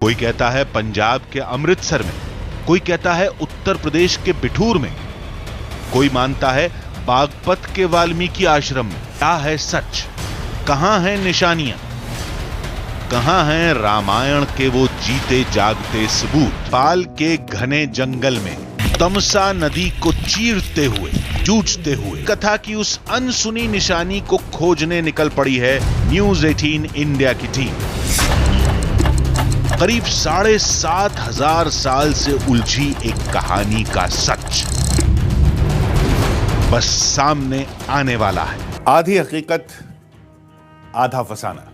कोई कहता है पंजाब के अमृतसर में, कोई कहता है उत्तर प्रदेश के बिठूर में, कोई मानता है बागपत के वाल्मीकि आश्रम में। क्या है सच? कहां हैं निशानियां? कहां हैं रामायण के वो जीते जागते सबूत? पाल के घने जंगल में तमसा नदी को चीरते हुए, जूझते हुए कथा की उस अनसुनी निशानी को खोजने निकल पड़ी है न्यूज़ 18 इंडिया की टीम। करीब 7,500 साल से उलझी एक कहानी का सच बस सामने आने वाला है। आधी हकीकत आधा फसाना।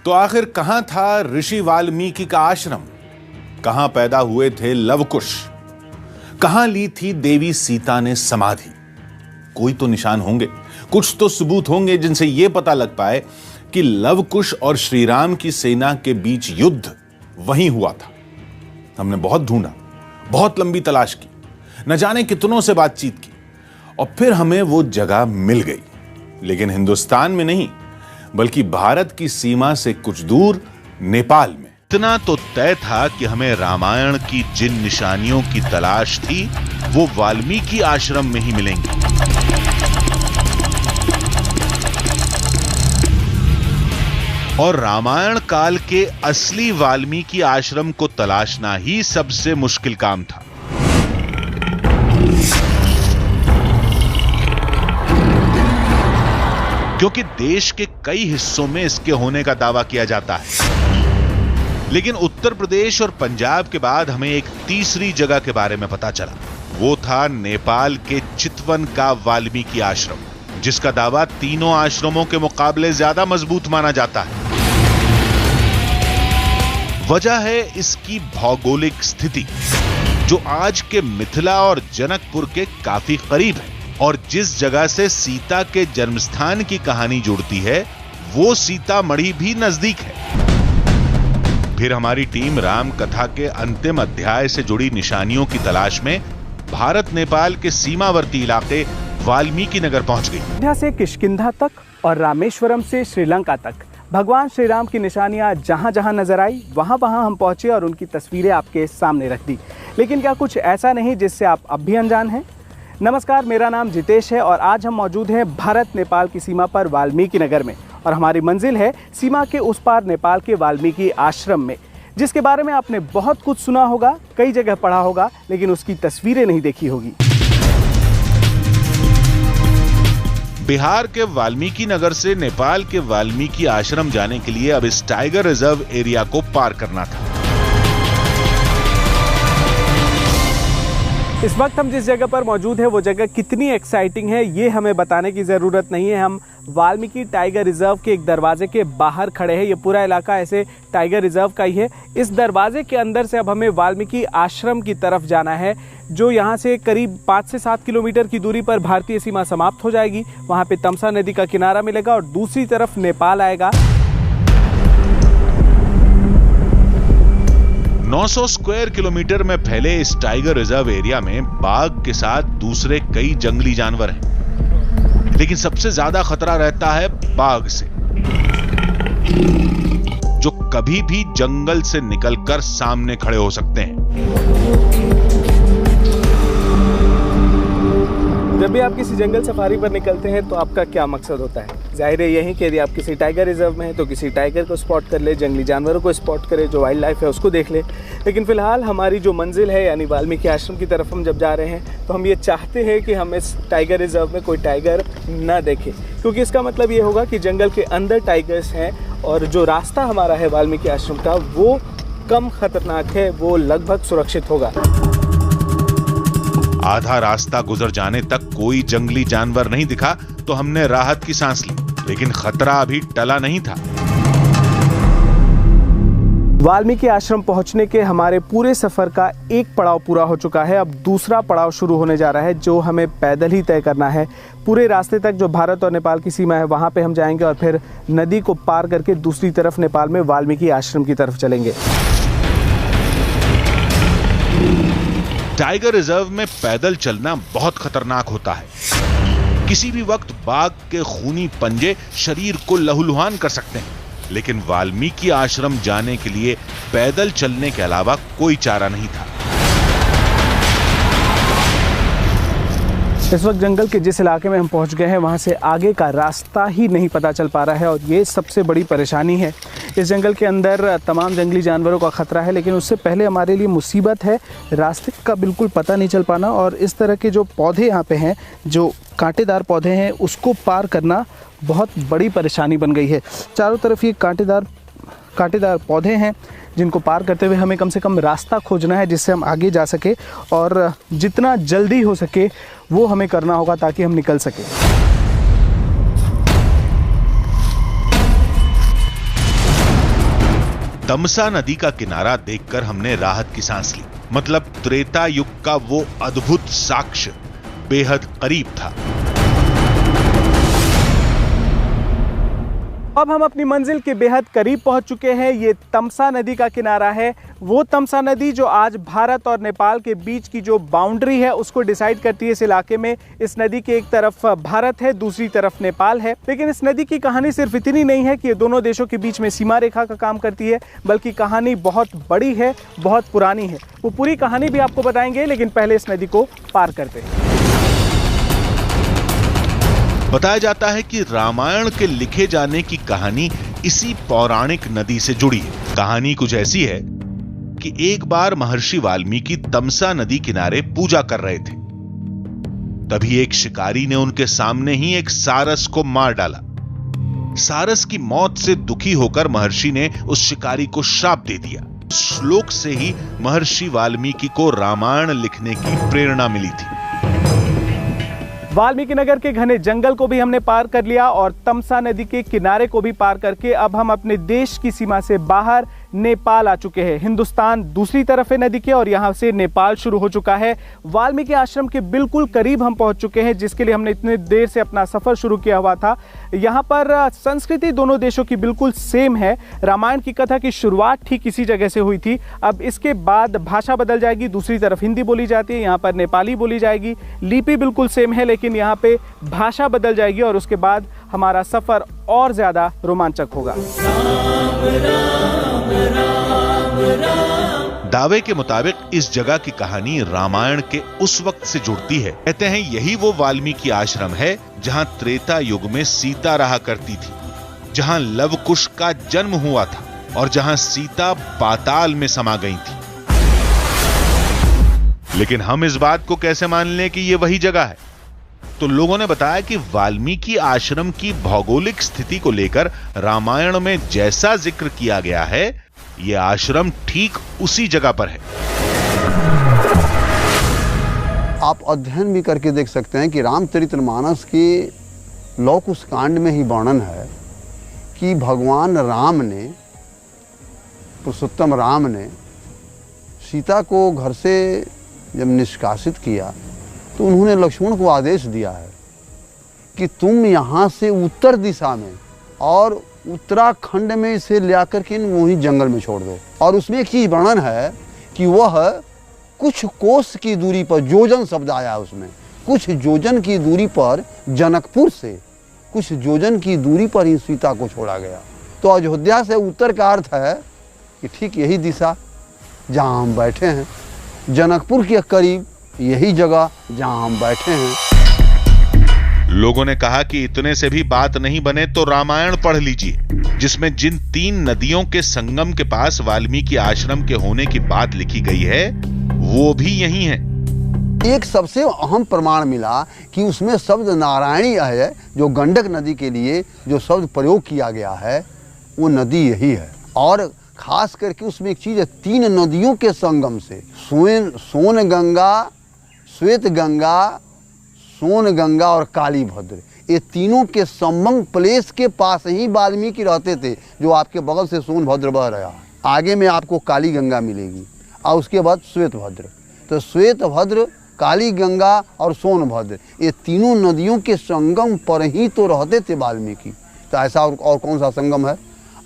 तो आखिर कहां था ऋषि वाल्मीकि का आश्रम? कहां पैदा हुए थे लवकुश? कहां ली थी देवी सीता ने समाधि? कोई तो निशान होंगे, कुछ तो सबूत होंगे जिनसे यह पता लग पाए कि लवकुश और श्रीराम की सेना के बीच युद्ध वहीं हुआ था। हमने बहुत ढूंढा, बहुत लंबी तलाश की, न जाने कितनों से बातचीत की और फिर हमें वो जगह मिल गई। लेकिन हिंदुस्तान में नहीं, बल्कि भारत की सीमा से कुछ दूर नेपाल में। इतना तो तय था कि हमें रामायण की जिन निशानियों की तलाश थी वो वाल्मीकि आश्रम में ही मिलेंगी। और रामायण काल के असली वाल्मीकि आश्रम को तलाशना ही सबसे मुश्किल काम था। क्योंकि देश के कई हिस्सों में इसके होने का दावा किया जाता है, लेकिन उत्तर प्रदेश और पंजाब के बाद हमें एक तीसरी जगह के बारे में पता चला। वो था नेपाल के चितवन का वाल्मीकि आश्रम, जिसका दावा तीनों आश्रमों के मुकाबले ज्यादा मजबूत माना जाता है। वजह है इसकी भौगोलिक स्थिति, जो आज के मिथिला और जनकपुर के काफी करीब है। और जिस जगह से सीता के जन्मस्थान की कहानी जुड़ती है वो सीतामढ़ी भी नजदीक है। फिर हमारी टीम राम कथा के अंतिम अध्याय से जुड़ी निशानियों की तलाश में भारत नेपाल के सीमावर्ती इलाके वाल्मीकि नगर पहुंच गई। अयोध्या से किष्किंधा तक और रामेश्वरम से श्रीलंका तक भगवान श्री राम की निशानियां जहां जहां नजर आई वहां वहां हम पहुंचे और उनकी तस्वीरें आपके सामने रख दी। लेकिन क्या कुछ ऐसा नहीं जिससे आप अब भी अनजान हैं? नमस्कार, मेरा नाम जितेश है और आज हम मौजूद हैं भारत नेपाल की सीमा पर वाल्मीकि नगर में। और हमारी मंजिल है सीमा के उस पार नेपाल के वाल्मीकि आश्रम में, जिसके बारे में आपने बहुत कुछ सुना होगा, कई जगह पढ़ा होगा, लेकिन उसकी तस्वीरें नहीं देखी होगी। बिहार के वाल्मीकि नगर से नेपाल के वाल्मीकि आश्रम जाने के लिए अब इस टाइगर रिजर्व एरिया को पार करना था। इस वक्त हम जिस जगह पर मौजूद है वो जगह कितनी एक्साइटिंग है ये हमें बताने की ज़रूरत नहीं है। हम वाल्मीकि टाइगर रिजर्व के एक दरवाजे के बाहर खड़े हैं। ये पूरा इलाका ऐसे टाइगर रिजर्व का ही है। इस दरवाजे के अंदर से अब हमें वाल्मीकि आश्रम की तरफ जाना है, जो यहाँ से करीब 5 से 7 किलोमीटर की दूरी पर भारतीय सीमा समाप्त हो जाएगी। वहाँ पे तमसा नदी का किनारा मिलेगा और दूसरी तरफ नेपाल आएगा। 900 स्क्वायर किलोमीटर में फैले इस टाइगर रिजर्व एरिया में बाघ के साथ दूसरे कई जंगली जानवर हैं, लेकिन सबसे ज्यादा खतरा रहता है बाघ से, जो कभी भी जंगल से निकलकर सामने खड़े हो सकते हैं। जब भी आप किसी जंगल सफारी पर निकलते हैं तो आपका क्या मकसद होता है? जाहिर है यही कि यदि आप किसी टाइगर रिजर्व में हैं तो किसी टाइगर को स्पॉट कर ले, जंगली जानवरों को स्पॉट करे, जो वाइल्ड लाइफ है उसको देख ले। लेकिन फिलहाल हमारी जो मंजिल है यानी वाल्मीकि आश्रम की तरफ हम जब जा रहे हैं तो हम ये चाहते हैं कि हम इस टाइगर रिजर्व में कोई टाइगर ना देखें, क्योंकि इसका मतलब ये होगा कि जंगल के अंदर टाइगर्स हैं और जो रास्ता हमारा है वाल्मीकि आश्रम का वो कम खतरनाक है, वो लगभग सुरक्षित होगा। आधा रास्ता गुजर जाने तक कोई जंगली जानवर नहीं दिखा तो हमने राहत की सांस ली, लेकिन खतरा अभी टला नहीं था। वाल्मीकि आश्रम पहुंचने के हमारे पूरे सफर का एक पड़ाव पूरा हो चुका है। अब दूसरा पड़ाव शुरू होने जा रहा है, जो हमें पैदल ही तय करना है। पूरे रास्ते तक जो भारत और नेपाल की सीमा है वहां पे हम जाएंगे और फिर नदी को पार करके दूसरी तरफ नेपाल में वाल्मीकि आश्रम की तरफ चलेंगे। टाइगर रिजर्व में पैदल चलना बहुत खतरनाक होता है। किसी भी वक्त बाघ के खूनी पंजे शरीर को लहूलुहान कर सकते हैं, लेकिन वाल्मीकि आश्रम जाने के लिए पैदल चलने के अलावा कोई चारा नहीं था। इस वक्त जंगल के जिस इलाके में हम पहुंच गए हैं वहां से आगे का रास्ता ही नहीं पता चल पा रहा है और ये सबसे बड़ी परेशानी है। इस जंगल के अंदर तमाम जंगली जानवरों का खतरा है, लेकिन उससे पहले हमारे लिए मुसीबत है रास्ते का बिल्कुल पता नहीं चल पाना। और इस तरह के जो पौधे यहाँ पे हैं, जो कांटेदार पौधे हैं, उसको पार करना बहुत बड़ी परेशानी बन गई है। चारों तरफ ये कांटेदार पौधे हैं जिनको पार करते हुए हमें कम से कम रास्ता खोजना है जिससे हम आगे जा सके, और जितना जल्दी हो सके वो हमें करना होगा ताकि हम निकल सके। तमसा नदी का किनारा देखकर हमने राहत की सांस ली। मतलब त्रेता युग का वो अद्भुत साक्ष्य बेहद करीब था। अब हम अपनी मंजिल के बेहद करीब पहुंच चुके हैं। ये तमसा नदी का किनारा है, वो तमसा नदी जो आज भारत और नेपाल के बीच की जो बाउंड्री है उसको डिसाइड करती है। इस इलाके में इस नदी के एक तरफ भारत है, दूसरी तरफ नेपाल है। लेकिन इस नदी की कहानी सिर्फ इतनी नहीं है कि ये दोनों देशों के बीच में सीमा रेखा का काम करती है, बल्कि कहानी बहुत बड़ी है, बहुत पुरानी है। वो पूरी कहानी भी आपको बताएंगे, लेकिन पहले इस नदी को पार करते हैं। बताया जाता है कि रामायण के लिखे जाने की कहानी इसी पौराणिक नदी से जुड़ी है। कहानी कुछ ऐसी है कि एक बार महर्षि वाल्मीकि तमसा नदी किनारे पूजा कर रहे थे। तभी एक शिकारी ने उनके सामने ही एक सारस को मार डाला। सारस की मौत से दुखी होकर महर्षि ने उस शिकारी को श्राप दे दिया। श्लोक से ही महर्षि वाल्मीकि को रामायण लिखने की प्रेरणा मिली थी। वाल्मीकि नगर के घने जंगल को भी हमने पार कर लिया और तमसा नदी के किनारे को भी पार करके अब हम अपने देश की सीमा से बाहर नेपाल आ चुके हैं। हिंदुस्तान दूसरी तरफ है नदी के और यहाँ से नेपाल शुरू हो चुका है। वाल्मीकि आश्रम के बिल्कुल करीब हम पहुँच चुके हैं, जिसके लिए हमने इतने देर से अपना सफ़र शुरू किया हुआ था। यहाँ पर संस्कृति दोनों देशों की बिल्कुल सेम है। रामायण की कथा की शुरुआत ठीक इसी जगह से हुई थी। अब इसके बाद भाषा बदल जाएगी, दूसरी तरफ हिंदी बोली जाती है, यहाँ पर नेपाली बोली जाएगी। लिपि बिल्कुल सेम है, लेकिन यहाँ पे भाषा बदल जाएगी और उसके बाद हमारा सफर और ज्यादा रोमांचक होगा। दावे के मुताबिक इस जगह की कहानी रामायण के उस वक्त से जुड़ती है। कहते हैं यही वो वाल्मीकि आश्रम है जहां त्रेता युग में सीता रहा करती थी, जहां लव कुश का जन्म हुआ था और जहां सीता पाताल में समा गई थी। लेकिन हम इस बात को कैसे मान लें कि ये वही जगह है? तो लोगों ने बताया कि वाल्मीकि आश्रम की भौगोलिक स्थिति को लेकर रामायण में जैसा जिक्र किया गया है, यह आश्रम ठीक उसी जगह पर है। आप अध्ययन भी करके देख सकते हैं कि रामचरितमानस के लौ कुश कांड में ही वर्णन है कि भगवान राम ने, पुरुषोत्तम राम ने सीता को घर से जब निष्कासित किया तो उन्होंने लक्ष्मण को आदेश दिया है कि तुम यहाँ से उत्तर दिशा में और उत्तराखंड में इसे ले कर के वहीं जंगल में छोड़ दो। और उसमें एक चीज़ वर्णन है कि वह कुछ कोस की दूरी पर, जोजन शब्द आया उसमें, कुछ जोजन की दूरी पर जनकपुर से कुछ जोजन की दूरी पर ही सीता को छोड़ा गया। तो अयोध्या से उत्तर का अर्थ है कि ठीक यही दिशा जहाँ हम बैठे हैं, जनकपुर के करीब यही जगह जहां हम बैठे हैं। लोगों ने कहा कि इतने से भी बात नहीं बने तो रामायण पढ़ लीजिए, जिसमें जिन 3 नदियों के संगम के पास वाल्मीकि आश्रम के होने की बात लिखी गई है वो भी यही है। एक सबसे अहम प्रमाण मिला कि उसमें शब्द नारायणी है, जो गंडक नदी के लिए जो शब्द प्रयोग किया गया है वो नदी यही है। और खास करके उसमें एक चीज है, 3 नदियों के संगम से सोन गंगा, श्वेत गंगा, सोन गंगा और काली भद्र, ये तीनों के संगम प्लेस के पास ही वाल्मीकि रहते थे। जो आपके बगल से सोनभद्र बह रहा है, आगे में आपको काली गंगा मिलेगी और उसके बाद श्वेत भद्र। तो श्वेत भद्र, काली गंगा और सोनभद्र, ये तीनों नदियों के संगम पर ही तो रहते थे वाल्मीकि। तो ऐसा और कौन सा संगम है?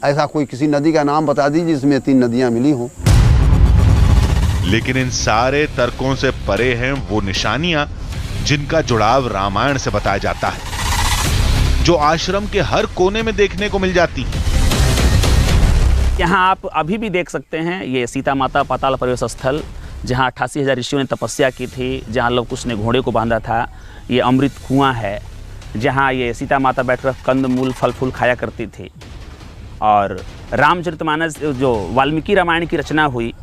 ऐसा कोई किसी नदी का नाम बता दीजिए जिसमें 3 नदियां मिली हों। लेकिन इन सारे तर्कों से परे हैं वो निशानियां जिनका जुड़ाव रामायण से बताया जाता है, जो आश्रम के हर कोने में देखने को मिल जाती हैं। यहाँ आप अभी भी देख सकते हैं, ये सीता माता पाताल प्रवेश स्थल, जहाँ 88,000 ऋषियों ने तपस्या की थी, जहाँ लव कुश ने घोड़े को बांधा था। ये अमृत कुआं है, जहाँ ये सीता माता बैठकर कंद मूल फल फूल खाया करती थी। और रामचरितमानस जो वाल्मीकि रामायण की रचना हुई,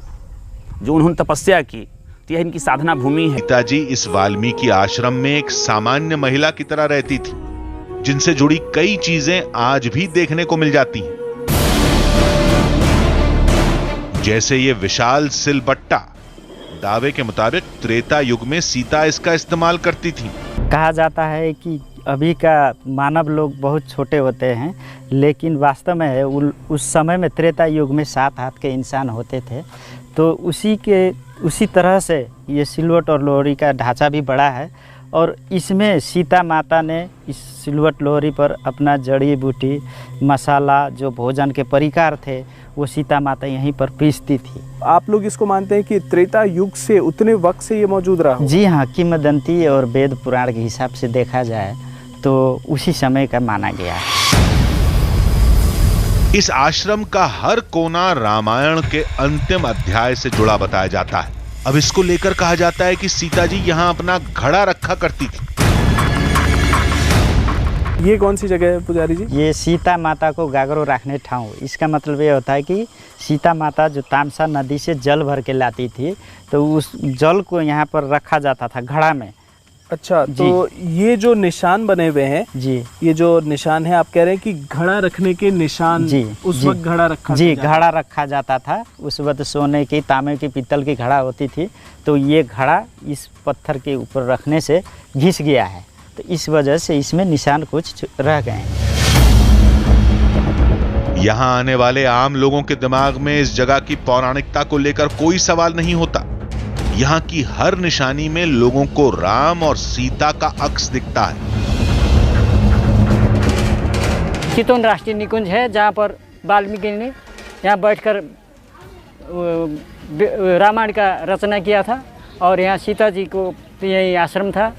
जो उन्होंने तपस्या की, तो यह इनकी साधना भूमि है। सीता जी इस वाल्मीकि आश्रम में एक सामान्य महिला की तरह रहती थी, जिनसे जुड़ी कई चीजें आज भी देखने को मिल जाती हैं। जैसे ये विशाल सिलबट्टा, दावे के मुताबिक त्रेता युग में सीता इसका इस्तेमाल करती थी। कहा जाता है कि अभी का मानव लोग बहुत छोटे होते हैं, लेकिन वास्तव में उस समय में त्रेता युग में 7 हाथ के इंसान होते थे। तो उसी तरह से ये सिलवट और लोहरी का ढांचा भी बड़ा है, और इसमें सीता माता ने इस सिलवट लोहरी पर अपना जड़ी बूटी मसाला, जो भोजन के परिकार थे, वो सीता माता यहीं पर पीसती थी। आप लोग इसको मानते हैं कि त्रेता युग से उतने वक्त से ये मौजूद रहा? जी हाँ, किंवदंती और वेद पुराण के हिसाब से देखा जाए तो उसी समय का माना गया है। इस आश्रम का हर कोना रामायण के अंतिम अध्याय से जुड़ा बताया जाता है। अब इसको लेकर कहा जाता है कि सीता जी यहां अपना घड़ा रखा करती थी। ये कौन सी जगह है पुजारी जी? ये सीता माता को गागरो रखने ठाव। इसका मतलब ये होता है कि सीता माता जो तामसा नदी से जल भर के लाती थी, तो उस जल को यहाँ पर रखा जाता था घड़ा में। अच्छा, तो ये जो निशान बने हुए हैं जी, ये जो निशान है, आप कह रहे हैं कि घड़ा रखने के निशान जी, उस वक्त घड़ा रखा जी, घड़ा रखा जाता था। उस वक्त सोने की, तांबे की, पीतल की घड़ा होती थी, तो ये घड़ा इस पत्थर के ऊपर रखने से घिस गया है, तो इस वजह से इसमें निशान कुछ रह गए हैं। यहां आने वाले आम लोगों के दिमाग में इस जगह की पौराणिकता को लेकर कोई सवाल नहीं होता। यहां की हर निशानी में लोगों को राम और सीता का अक्स दिखता है। चितौन राष्ट्रीय निकुंज है, जहां पर वाल्मीकि ने यहाँ बैठकर रामायण का रचना किया था, और यहाँ सीता जी को यही आश्रम था,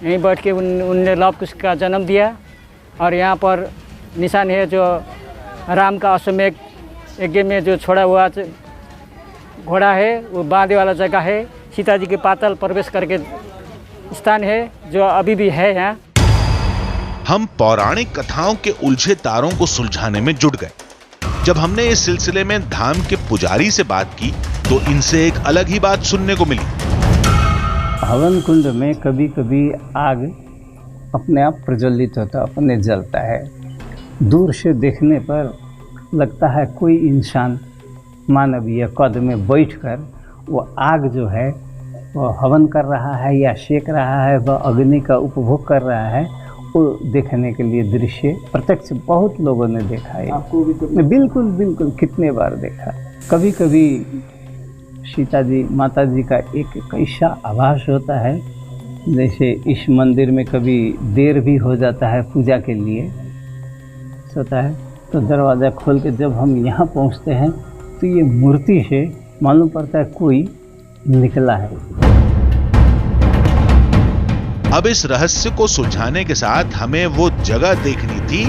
यहीं बैठ के उनने लव कुश का जन्म दिया। और यहाँ पर निशान है जो राम का अश्वमेध यज्ञ में जो छोड़ा हुआ घोड़ा है, वो बांधे वाला जगह है। सीता जी के पाताल प्रवेश करके स्थान है, जो अभी भी है यहाँ। हम पौराणिक कथाओं के उलझे तारों को सुलझाने में जुट गए। जब हमने इस सिलसिले में धाम के पुजारी से बात की, तो इनसे एक अलग ही बात सुनने को मिली। हवन कुंड में कभी कभी आग अपने आप प्रज्वलित होता, अपने जलता है। दूर से देखने पर लगता है कोई इंसान मानवीय कद में बैठकर वो आग जो है वो हवन कर रहा है या सेक रहा है, वह अग्नि का उपभोग कर रहा है। वो देखने के लिए दृश्य प्रत्यक्ष बहुत लोगों ने देखा है। आपको भी तो? बिल्कुल बिल्कुल, कितने बार देखा। कभी कभी सीता जी माता जी का एक कैसा आभास होता है, जैसे इस मंदिर में कभी देर भी हो जाता है पूजा के लिए होता है, तो दरवाज़ा खोल के जब हम यहाँ पहुँचते हैं तो ये मूर्ति से मालूम पड़ता है कोई निकला है। अब इस रहस्य को सुलझाने के साथ हमें वो जगह देखनी थी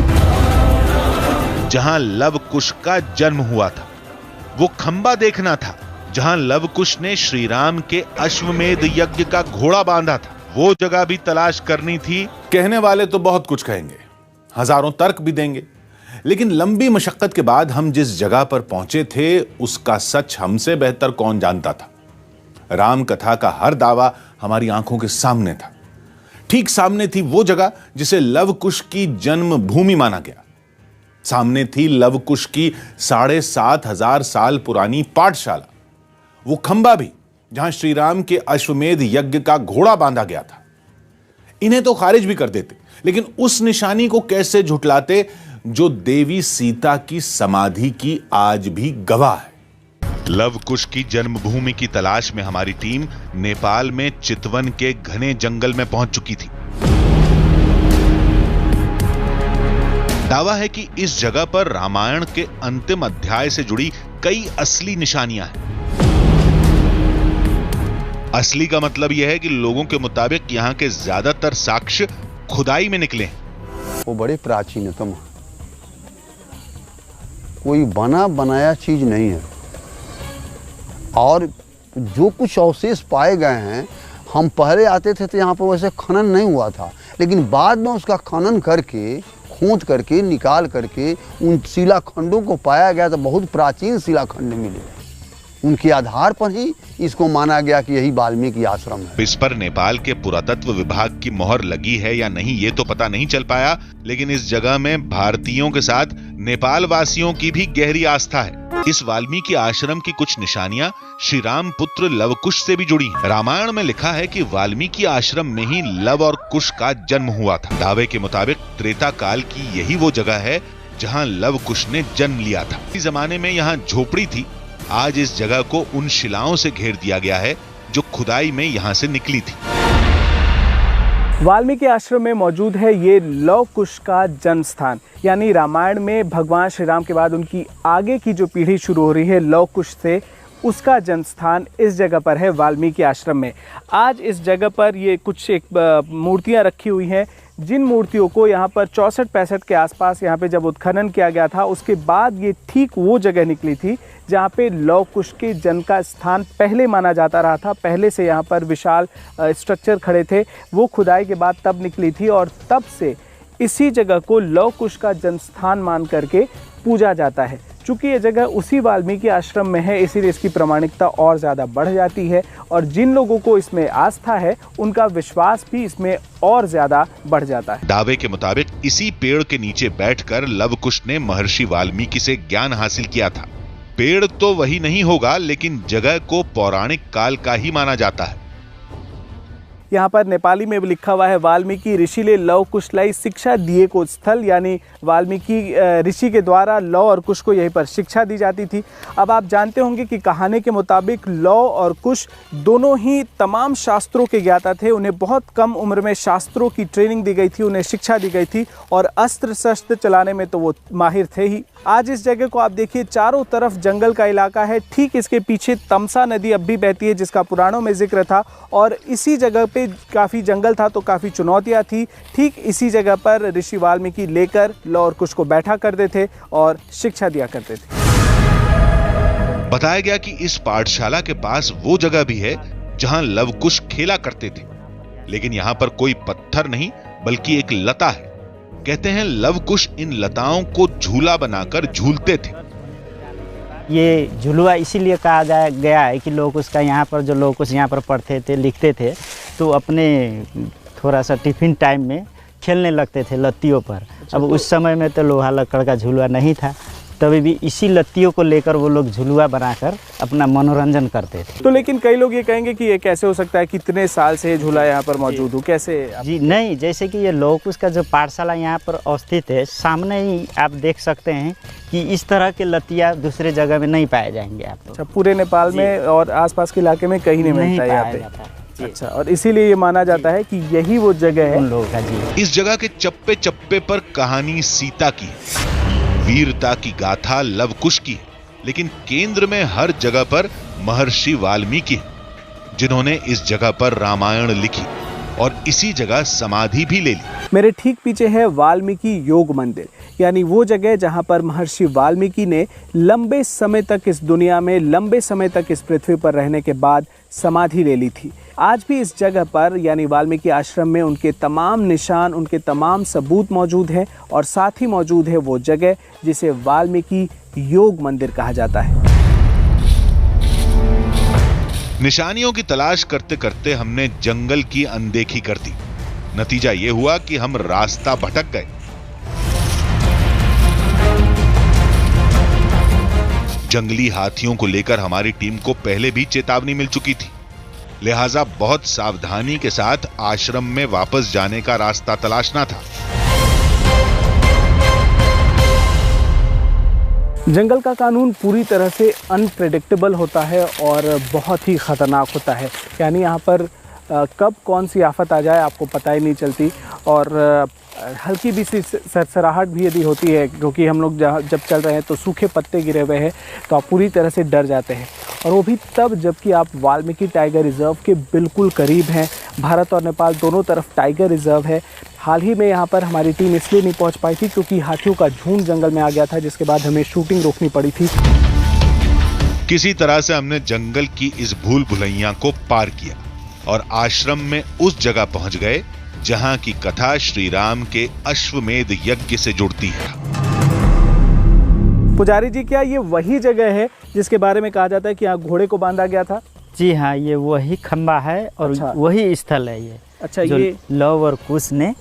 जहां लव कुश का जन्म हुआ था। वो खंबा देखना था जहां लव कुश ने श्री राम के अश्वमेध यज्ञ का घोड़ा बांधा था। वो जगह भी तलाश करनी थी। कहने वाले तो बहुत कुछ कहेंगे, हजारों तर्क भी देंगे, लेकिन लंबी मशक्कत के बाद हम जिस जगह पर पहुंचे थे, उसका सच हमसे बेहतर कौन जानता था। राम कथा का हर दावा हमारी आंखों के सामने था। ठीक सामने थी वो जगह जिसे लव कुश की जन्म भूमि माना गया। सामने थी लव कुश की 7,500 साल पुरानी पाठशाला, वो खंबा भी जहां श्री राम के अश्वमेध यज्ञ का घोड़ा बांधा गया था। इन्हें तो खारिज भी कर देते, लेकिन उस निशानी को कैसे झुठलाते जो देवी सीता की समाधि की आज भी गवाह है। लव कुश की जन्मभूमि की तलाश में हमारी टीम नेपाल में चितवन के घने जंगल में पहुंच चुकी थी। दावा है कि इस जगह पर रामायण के अंतिम अध्याय से जुड़ी कई असली निशानियां हैं। असली का मतलब यह है कि लोगों के मुताबिक यहां के ज्यादातर साक्ष्य खुदाई में निकले हैं। वो बड़े प्राचीनतम कोई बना बनाया चीज़ नहीं है। और जो कुछ अवशेष पाए गए हैं, हम पहले आते थे तो यहाँ पर वैसे खनन नहीं हुआ था, लेकिन बाद में उसका खनन करके, खोद करके, निकाल करके उन शिलाखंडों को पाया गया तो बहुत प्राचीन शिलाखंड मिले। उनके आधार पर ही इसको माना गया कि यही वाल्मीकि आश्रम है। इस पर नेपाल के पुरातत्व विभाग की मोहर लगी है या नहीं ये तो पता नहीं चल पाया, लेकिन इस जगह में भारतीयों के साथ नेपाल वासियों की भी गहरी आस्था है। इस वाल्मीकि आश्रम की कुछ निशानियां श्री राम पुत्र लवकुश से भी जुड़ी हैं। रामायण में लिखा है कि वाल्मीकि आश्रम में ही लव और कुश का जन्म हुआ था। दावे के मुताबिक त्रेता काल की यही वो जगह है जहां लव कुश ने जन्म लिया था। इस जमाने में यहाँ झोपड़ी थी। आज इस जगह को उन शिलाओं से घेर दिया गया है जो खुदाई में यहाँ से निकली थी। वाल्मीकि आश्रम में मौजूद है ये लव कुश का जन्म स्थान, यानी रामायण में भगवान श्री राम के बाद उनकी आगे की जो पीढ़ी शुरू हो रही है लव कुश से, उसका जन्म स्थान इस जगह पर है वाल्मीकि आश्रम में। आज इस जगह पर ये कुछ एक मूर्तियां रखी हुई हैं, जिन मूर्तियों को यहाँ पर 64-65 के आसपास यहाँ पे जब उत्खनन किया गया था, उसके बाद ये ठीक वो जगह निकली थी जहाँ पे लव कुश के जन्म का स्थान पहले माना जाता रहा था। पहले से यहाँ पर विशाल स्ट्रक्चर खड़े थे, वो खुदाई के बाद तब निकली थी और तब से इसी जगह को लव कुश का जन्म स्थान मान करके पूजा जाता है। चूँकि ये जगह उसी वाल्मीकि आश्रम में है, इसीलिए इसकी प्रामाणिकता और ज़्यादा बढ़ जाती है और जिन लोगों को इसमें आस्था है उनका विश्वास भी इसमें और ज़्यादा बढ़ जाता है। दावे के मुताबिक इसी पेड़ के नीचे बैठकर लव कुश ने महर्षि वाल्मीकि से ज्ञान हासिल किया था। पेड़ तो वही नहीं होगा, लेकिन जगह को पौराणिक काल का ही माना जाता है। यहाँ पर नेपाली में भी लिखा हुआ है, वाल्मीकि ऋषि ले लव कुश लाई शिक्षा दिए को स्थल, यानी वाल्मीकि ऋषि के द्वारा लव और कुश को यहीं पर शिक्षा दी जाती थी। अब आप जानते होंगे कि कहानी के मुताबिक लव और कुश दोनों ही तमाम शास्त्रों के ज्ञाता थे। उन्हें बहुत कम उम्र में शास्त्रों की ट्रेनिंग दी गई थी, उन्हें शिक्षा दी गई थी और अस्त्र शस्त्र चलाने में तो वो माहिर थे ही। आज इस जगह को आप देखिए, चारों तरफ जंगल का इलाका है। ठीक इसके पीछे तमसा नदी अब भी बहती है, जिसका पुराणों में जिक्र था, और इसी जगह पे काफ़ी जंगल था तो काफ़ी चुनौतियाँ थी। ठीक इसी जगह पर ऋषि वाल्मीकि लेकर लव और कुश को बैठा करते थे और शिक्षा दिया करते थे। बताया गया कि इस पाठशाला के पास वो जगह भी है जहां लव कुश खेला करते थे, लेकिन यहाँ पर कोई पत्थर नहीं बल्कि एक लता है। कहते हैं लव कुश इन लताओं को झूला बनाकर झूलते थे। ये झुलुआ इसीलिए कहा गया है कि लोग उसका यहाँ पर जो लोग कुछ यहाँ पर पढ़ते थे, लिखते थे, तो अपने थोड़ा सा टिफिन टाइम में खेलने लगते थे लत्तियों पर। अब उस समय में तो लोहा लकड़ का झुलुआ नहीं था, तभी भी इसी लत्तियों को लेकर वो लोग झुलुआ बनाकर अपना मनोरंजन करते थे। तो लेकिन कई लोग ये कहेंगे कि ये कैसे हो सकता है, कितने साल से ये झूला यहाँ पर मौजूद हो, कैसे? जी नहीं, जैसे कि ये लव कुश का जो पाठशाला यहाँ पर अवस्थित है, सामने ही आप देख सकते हैं कि इस तरह के लत्तियाँ दूसरे जगह में नहीं पाए जाएंगे आपको। अच्छा, पूरे नेपाल में और आसपास के इलाके में कहीं नहीं मिलता है यहाँ पे। अच्छा, और इसीलिए ये माना जाता है कि यही वो जगह है उन लोगों का। जी, इस जगह के चप्पे चप्पे पर कहानी सीता की है, वीरता की गाथा लव कुश की है, लेकिन केंद्र में हर जगह पर महर्षि वाल्मीकि हैं, जिन्होंने इस जगह पर रामायण लिखी और इसी जगह समाधि भी ले ली। मेरे ठीक पीछे है वाल्मीकि योग मंदिर, यानी वो जगह जहां पर महर्षि वाल्मीकि ने लंबे समय तक इस दुनिया में, लंबे समय तक इस पृथ्वी पर रहने के बाद समाधि ले ली थी। आज भी इस जगह पर यानी वाल्मीकि आश्रम में उनके तमाम निशान, उनके तमाम सबूत मौजूद हैं और साथ ही मौजूद है वो जगह जिसे वाल्मीकि योग मंदिर कहा जाता है। निशानियों की तलाश करते करते हमने जंगल की अनदेखी कर दी। नतीजा ये हुआ कि हम रास्ता भटक गए। जंगली हाथियों को लेकर हमारी टीम को पहले भी चेतावनी मिल चुकी थी, लिहाजा बहुत सावधानी के साथ आश्रम में वापस जाने का रास्ता तलाशना था। जंगल का कानून पूरी तरह से अनप्रेडिक्टेबल होता है और बहुत ही ख़तरनाक होता है, यानी यहाँ पर कब कौन सी आफत आ जाए आपको पता ही नहीं चलती। और हल्की भी सी सरसराहट भी यदि होती है, क्योंकि हम लोग जब चल रहे हैं तो सूखे पत्ते गिरे हुए हैं, तो आप पूरी तरह से डर जाते हैं। और वो भी तब जबकि आप वाल्मीकि टाइगर रिजर्व के बिल्कुल करीब हैं। भारत और नेपाल दोनों तरफ टाइगर रिजर्व है। हाल ही में यहाँ पर हमारी टीम इसलिए नहीं पहुँच पाई थी क्योंकि हाथियों का झुंड जंगल में आ गया था, जिसके बाद हमें शूटिंग रोकनी पड़ी थी। किसी तरह से हमने जंगल की इस भूल भुलैया को पार किया और आश्रम में उस जगह पहुंच गए जहां की कथा श्री राम के अश्वमेध यज्ञ से जुड़ती है। पुजारी जी, क्या ये वही जगह है जिसके बारे में कहा जाता है कि यहाँ घोड़े को बांधा गया था? जी हाँ, ये वही खंबा है और अच्छा। वही स्थल है ये। अच्छा, जो ये लव और कुश ने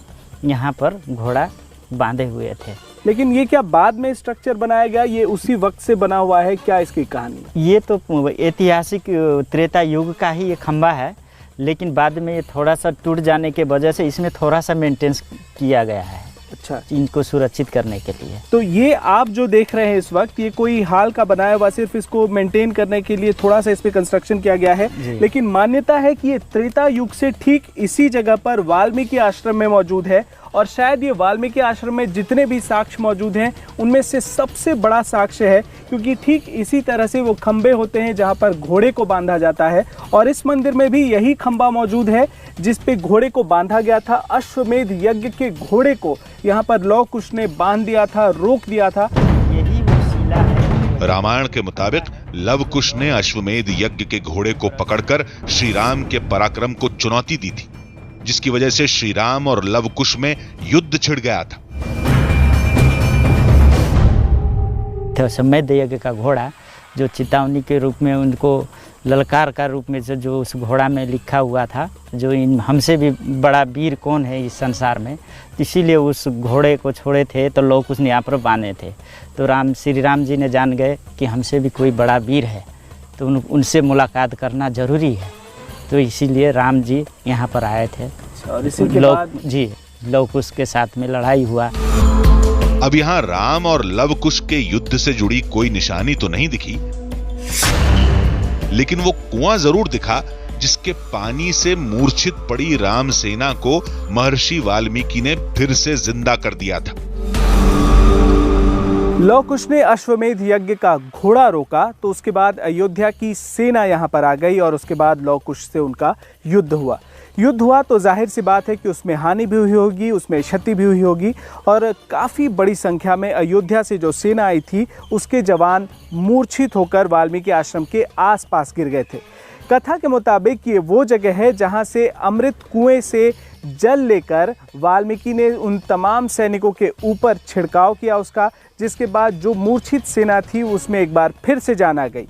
यहाँ पर घोड़ा बांधे हुए थे। लेकिन ये क्या बाद में स्ट्रक्चर बनाया गया, ये उसी वक्त से बना हुआ है? क्या इसकी कहानी? ये तो ऐतिहासिक त्रेता युग का ही ये खंबा है, लेकिन बाद में ये थोड़ा सा टूट जाने के वजह से इसमें थोड़ा सा मेंटेनेंस किया गया है। अच्छा, इनको सुरक्षित करने के लिए। तो ये आप जो देख रहे हैं इस वक्त, ये कोई हाल का बनाया हुआ, सिर्फ इसको मेंटेन करने के लिए थोड़ा सा इस पे कंस्ट्रक्शन किया गया है। लेकिन मान्यता है कि ये त्रेता युग से ठीक इसी जगह पर वाल्मीकि आश्रम में मौजूद है और शायद ये वाल्मीकि आश्रम में जितने भी साक्ष्य मौजूद हैं उनमें से सबसे बड़ा साक्ष्य है, क्योंकि ठीक इसी तरह से वो खंबे होते हैं जहाँ पर घोड़े को बांधा जाता है। और इस मंदिर में भी यही खंबा मौजूद है जिस पे घोड़े को बांधा गया था। अश्वमेध यज्ञ के घोड़े को यहाँ पर लव कुश ने बांध दिया था, रोक दिया था। यही वो शिला है। रामायण के मुताबिक लव कुश ने अश्वमेध यज्ञ के घोड़े को पकड़कर श्री राम के पराक्रम को चुनौती दी थी, जिसकी वजह से श्री राम और लव कुश में युद्ध छिड़ गया था। अश्वमेध यज्ञ का घोड़ा जो चेतावनी के रूप में, उनको ललकार का रूप में जो उस घोड़ा में लिखा हुआ था, जो इन हमसे भी बड़ा वीर कौन है इस संसार में, इसीलिए उस घोड़े को छोड़े थे तो लोग उसने यहाँ पर बांधे थे। तो श्री राम जी ने जान गए कि हमसे भी कोई बड़ा वीर है, तो उनसे मुलाकात करना जरूरी है, तो इसीलिए राम जी यहाँ पर आए थे। और इसी के बाद जी लव कुश के साथ में लड़ाई हुआ। अब यहाँ राम और लव कुश के युद्ध से जुड़ी कोई निशानी तो नहीं दिखी, लेकिन वो कुआं जरूर दिखा जिसके पानी से मूर्छित पड़ी राम सेना को महर्षि वाल्मीकि ने फिर से जिंदा कर दिया था। लव कुश ने अश्वमेध यज्ञ का घोड़ा रोका तो उसके बाद अयोध्या की सेना यहाँ पर आ गई और उसके बाद लव कुश से उनका युद्ध हुआ तो जाहिर सी बात है कि उसमें हानि भी हुई होगी, उसमें क्षति भी हुई होगी और काफ़ी बड़ी संख्या में अयोध्या से जो सेना आई थी उसके जवान मूर्छित होकर वाल्मीकि आश्रम के आसपास गिर गए थे। कथा के मुताबिक ये वो जगह है जहाँ से अमृत कुएं से जल लेकर वाल्मीकि ने उन तमाम सैनिकों के ऊपर छिड़काव किया उसका, जिसके बाद जो मूर्छित सेना थी उसमें एक बार फिर से जान आ गई।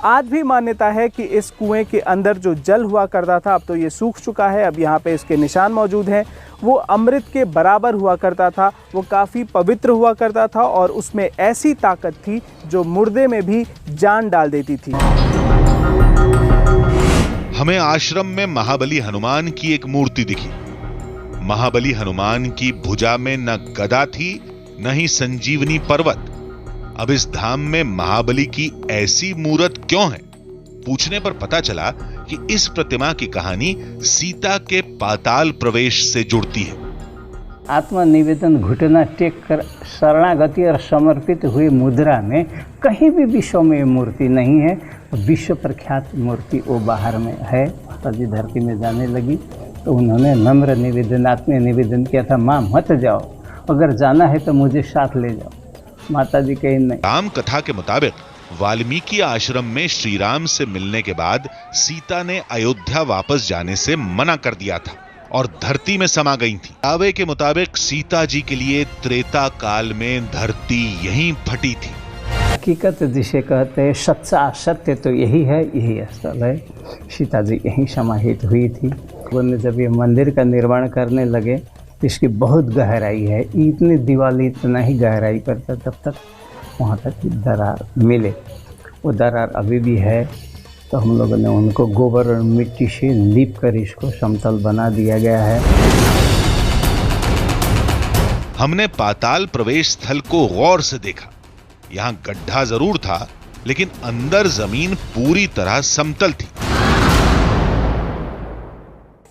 आज भी मान्यता है कि इस कुएं के अंदर जो जल हुआ करता था, अब तो ये सूख चुका है, अब यहाँ पे इसके निशान मौजूद हैं, वो अमृत के बराबर हुआ करता था, वो काफ़ी पवित्र हुआ करता था और उसमें ऐसी ताकत थी जो मुर्दे में भी जान डाल देती थी। हमें आश्रम में महाबली हनुमान की एक मूर्ति दिखी। महाबली हनुमान की भुजा में न गदा थी न ही संजीवनी पर्वत। अब इस धाम में महाबली की ऐसी मूरत क्यों है? पूछने पर पता चला कि इस प्रतिमा की कहानी सीता के पाताल प्रवेश से जुड़ती है। आत्मनिवेदन, घुटना टेक कर शरणागति और समर्पित हुई मुद्रा में कहीं भी विश्व में मूर्ति नहीं है। विश्व प्रख्यात मूर्ति वो बाहर में है। माता जी धरती में जाने लगी तो उन्होंने नम्र निवेदन, आत्मीय निवेदन किया था, माँ मत जाओ, अगर जाना है तो मुझे साथ ले जाओ। माता जी कहीं नहीं। राम कथा के मुताबिक वाल्मीकि आश्रम में श्री राम से मिलने के बाद सीता ने अयोध्या वापस जाने से मना कर दिया था और धरती में समा गई थी। दावे के मुताबिक सीता जी के लिए त्रेता काल में धरती यहीं फटी थी। हकीकत जिसे कहते हैं सच्चा सत्य तो यही है, यही स्थल है। सीता जी यहीं समाहित हुई थी। उन्होंने जब ये मंदिर का निर्माण करने लगे तो इसकी बहुत गहराई है, इतनी दीवाली इतना ही गहराई पर था, तब तक वहाँ तक दरार मिले। वो दरार अभी भी है, तो हम लोगों ने उनको गोबर और मिट्टी से लीप कर इसको समतल बना दिया गया है। हमने पाताल प्रवेश स्थल को गौर से देखा। यहाँ गड्ढा जरूर था, लेकिन अंदर जमीन पूरी तरह समतल थी।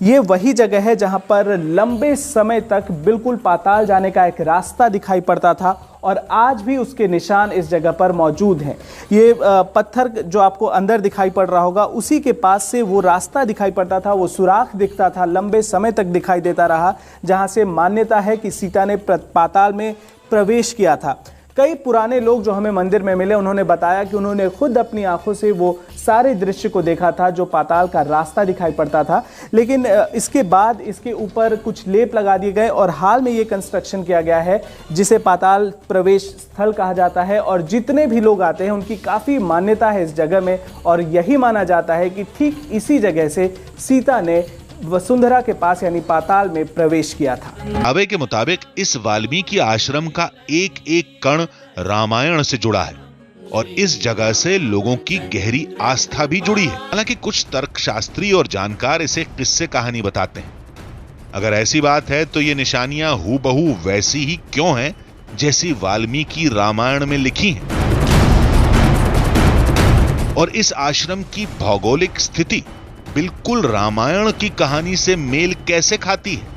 ये वही जगह है जहां पर लंबे समय तक बिल्कुल पाताल जाने का एक रास्ता दिखाई पड़ता था और आज भी उसके निशान इस जगह पर मौजूद हैं। ये पत्थर जो आपको अंदर दिखाई पड़ रहा होगा, उसी के पास से वो रास्ता दिखाई पड़ता था, वो सुराख दिखता था, लंबे समय तक दिखाई देता रहा, जहां से मान्यता है कि सीता ने पाताल में प्रवेश किया था। कई पुराने लोग जो हमें मंदिर में मिले, उन्होंने बताया कि उन्होंने खुद अपनी आंखों से वो सारे दृश्य को देखा था, जो पाताल का रास्ता दिखाई पड़ता था। लेकिन इसके बाद इसके ऊपर कुछ लेप लगा दिए गए और हाल में ये कंस्ट्रक्शन किया गया है जिसे पाताल प्रवेश स्थल कहा जाता है। और जितने भी लोग आते हैं उनकी काफ़ी मान्यता है इस जगह में, और यही माना जाता है कि ठीक इसी जगह से सीता ने वसुंधरा के पास यानी पाताल में प्रवेश किया था। दावे के मुताबिक इस वाल्मीकि आश्रम का एक एक कण रामायण से जुड़ा है और इस जगह से लोगों की गहरी आस्था भी जुड़ी है। हालांकि कुछ तर्कशास्त्री और जानकार इसे किस्से कहानी बताते हैं। अगर ऐसी बात है तो ये निशानियां हूबहू वैसी ही क्यों हैं जैसी वाल्मीकि रामायण में लिखी हैं? और इस आश्रम की भौगोलिक स्थिति बिल्कुल रामायण की कहानी से मेल कैसे खाती है?